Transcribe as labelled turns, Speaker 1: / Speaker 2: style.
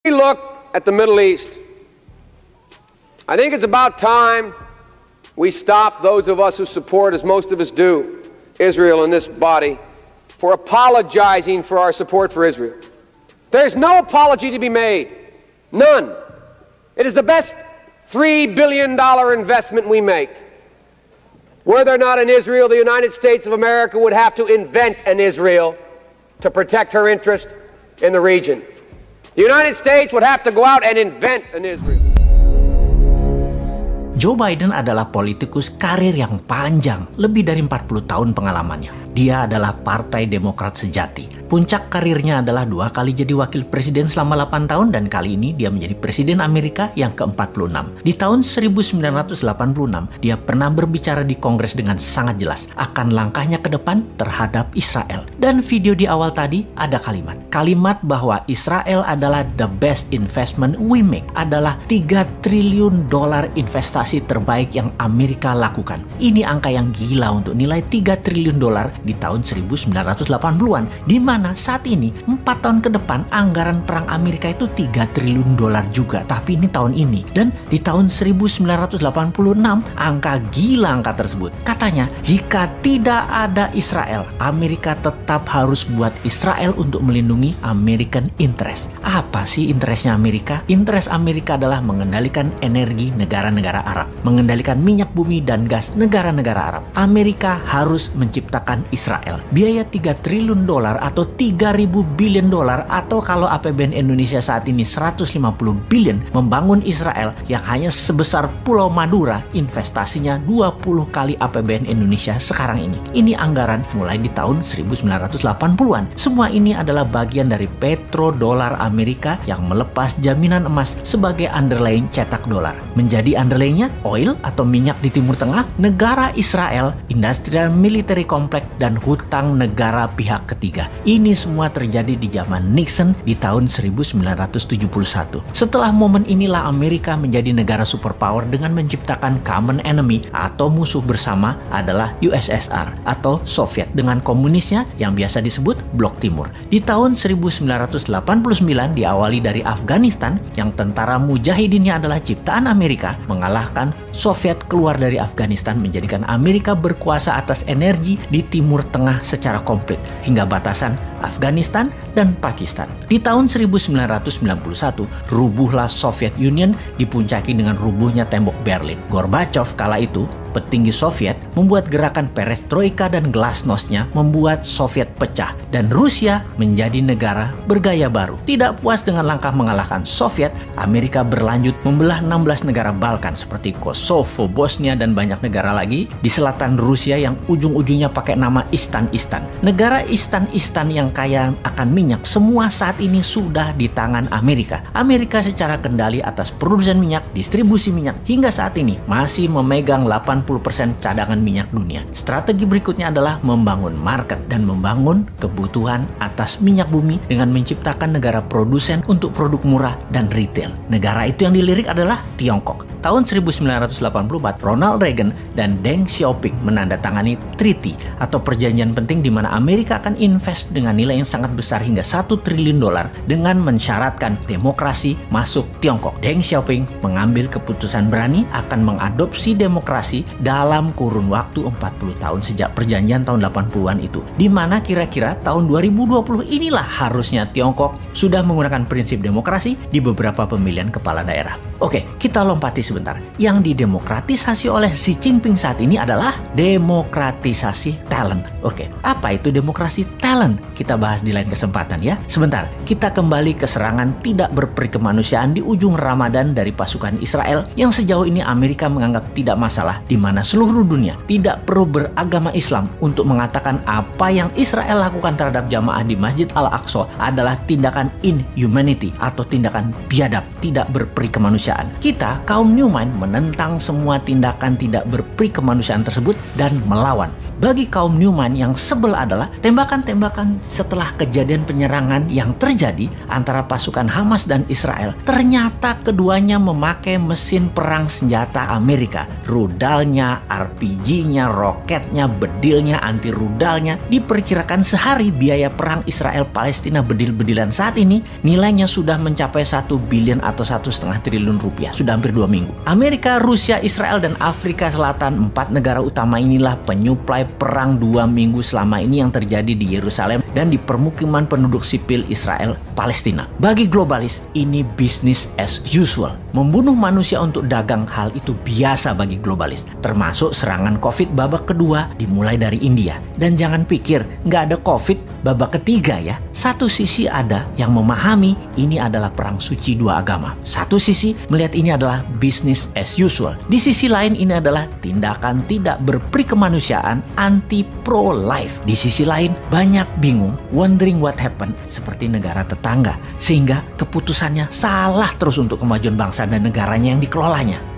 Speaker 1: We look at the Middle East. I think it's about time we stop, those of us who support, as most of us do, Israel in this body, for apologizing for our support for Israel. There's no apology to be made. None. It is the best $3 billion investment we make. Were there not an Israel, the United States of America would have to invent an Israel to protect her interest in the region. The United States would have to go out and invent an Israel.
Speaker 2: Joe Biden adalah politikus karir yang panjang, lebih dari 40 tahun pengalamannya. Dia adalah Partai Demokrat sejati. Puncak karirnya adalah 2 kali jadi wakil presiden selama 8 tahun dan kali ini dia menjadi presiden Amerika yang ke-46. Di tahun 1986, dia pernah berbicara di Kongres dengan sangat jelas akan langkahnya ke depan terhadap Israel. Dan video di awal tadi ada kalimat bahwa Israel adalah the best investment we make, adalah $3 triliun investasi terbaik yang Amerika lakukan. Ini angka yang gila untuk nilai $3 triliun di tahun 1980-an, di mana saat ini 4 tahun ke depan anggaran perang Amerika itu $3 triliun juga, tapi ini tahun ini. Dan di tahun 1986 angka gila angka tersebut. Katanya jika tidak ada Israel, Amerika tetap harus buat Israel untuk melindungi American interest. Apa sih interestnya Amerika? Interest Amerika adalah mengendalikan energi negara-negara Arab, mengendalikan minyak bumi dan gas negara-negara Arab. Amerika harus menciptakan Israel. Biaya $3 triliun atau 3.000 billion atau kalau APBN Indonesia saat ini 150 billion membangun Israel yang hanya sebesar Pulau Madura, investasinya 20 kali APBN Indonesia sekarang ini. Ini anggaran mulai di tahun 1980-an. Semua ini adalah bagian dari petrodolar Amerika yang melepas jaminan emas sebagai underlying cetak dolar. Menjadi underlyingnya oil atau minyak di Timur Tengah, negara Israel, industrial military complex, dan hutang negara pihak ketiga. Ini semua terjadi di zaman Nixon di tahun 1971. Setelah momen inilah Amerika menjadi negara superpower dengan menciptakan common enemy atau musuh bersama adalah USSR atau Soviet dengan komunisnya yang biasa disebut Blok Timur. Di tahun 1989 diawali dari Afghanistan yang tentara mujahidinnya adalah ciptaan Amerika, mengalahkan Soviet keluar dari Afghanistan, menjadikan Amerika berkuasa atas energi di Timur Tengah secara komplit hingga batasan Afghanistan dan Pakistan. Di tahun 1991 rubuhlah Soviet Union dipuncaki dengan rubuhnya tembok Berlin. Gorbachev kala itu petinggi Soviet membuat gerakan perestroika dan glasnostnya membuat Soviet pecah dan Rusia menjadi negara bergaya baru. Tidak puas dengan langkah mengalahkan Soviet, Amerika berlanjut membelah 16 negara Balkan seperti Kosovo, Bosnia, dan banyak negara lagi di selatan Rusia yang ujung-ujungnya pakai nama Istan-Istan. Negara Istan-Istan yang kaya akan minyak semua saat ini sudah di tangan Amerika. Amerika secara kendali atas produsen minyak, distribusi minyak hingga saat ini masih memegang 80% cadangan minyak dunia. Strategi berikutnya adalah membangun market dan membangun kebutuhan atas minyak bumi dengan menciptakan negara produsen untuk produk murah dan retail. Negara itu yang dilirik adalah Tiongkok. Tahun 1984, Ronald Reagan dan Deng Xiaoping menandatangani treaty atau perjanjian penting di mana Amerika akan invest dengan nilai yang sangat besar hingga $1 triliun dengan mensyaratkan demokrasi masuk Tiongkok. Deng Xiaoping mengambil keputusan berani akan mengadopsi demokrasi dalam kurun waktu 40 tahun sejak perjanjian tahun 80-an itu. Di mana kira-kira tahun 2020 inilah harusnya Tiongkok sudah menggunakan prinsip demokrasi di beberapa pemilihan kepala daerah. Oke, kita lompati sebentar. Yang didemokratisasi oleh Xi Jinping saat ini adalah demokratisasi talent. Oke, apa itu demokrasi talent? Kita bahas di lain kesempatan ya. Sebentar, kita kembali ke serangan tidak berperi kemanusiaan di ujung Ramadan dari pasukan Israel yang sejauh ini Amerika menganggap tidak masalah, di mana seluruh dunia tidak perlu beragama Islam untuk mengatakan apa yang Israel lakukan terhadap jamaah di Masjid Al-Aqsa adalah tindakan inhumanity atau tindakan biadab, tidak berperi kemanusiaan. Kita, kaum Newman menentang semua tindakan tidak berperi kemanusiaan tersebut dan melawan. Bagi kaum Newman yang sebel adalah tembakan-tembakan setelah kejadian penyerangan yang terjadi antara pasukan Hamas dan Israel. Ternyata keduanya memakai mesin perang senjata Amerika. Rudalnya, RPG-nya, roketnya, bedilnya, anti rudalnya. Diperkirakan sehari biaya perang Israel-Palestina bedil-bedilan saat ini nilainya sudah mencapai 1 billion atau 1,5 triliun rupiah. Sudah hampir 2 minggu. Amerika, Rusia, Israel, dan Afrika Selatan, 4 negara utama inilah penyuplai perang 2 minggu selama ini yang terjadi di Yerusalem dan di permukiman penduduk sipil Israel Palestina. Bagi globalis, ini business as usual. Membunuh manusia untuk dagang, hal itu biasa bagi globalis. Termasuk serangan COVID babak kedua dimulai dari India. Dan jangan pikir nggak ada COVID babak ketiga ya. Satu sisi ada yang memahami ini adalah perang suci dua agama. Satu sisi melihat ini adalah business as usual. Di sisi lain ini adalah tindakan tidak berperi kemanusiaan anti pro-life. Di sisi lain banyak bingung, wondering what happened seperti negara tetangga. Sehingga keputusannya salah terus untuk kemajuan bangsa dan negaranya yang dikelolanya.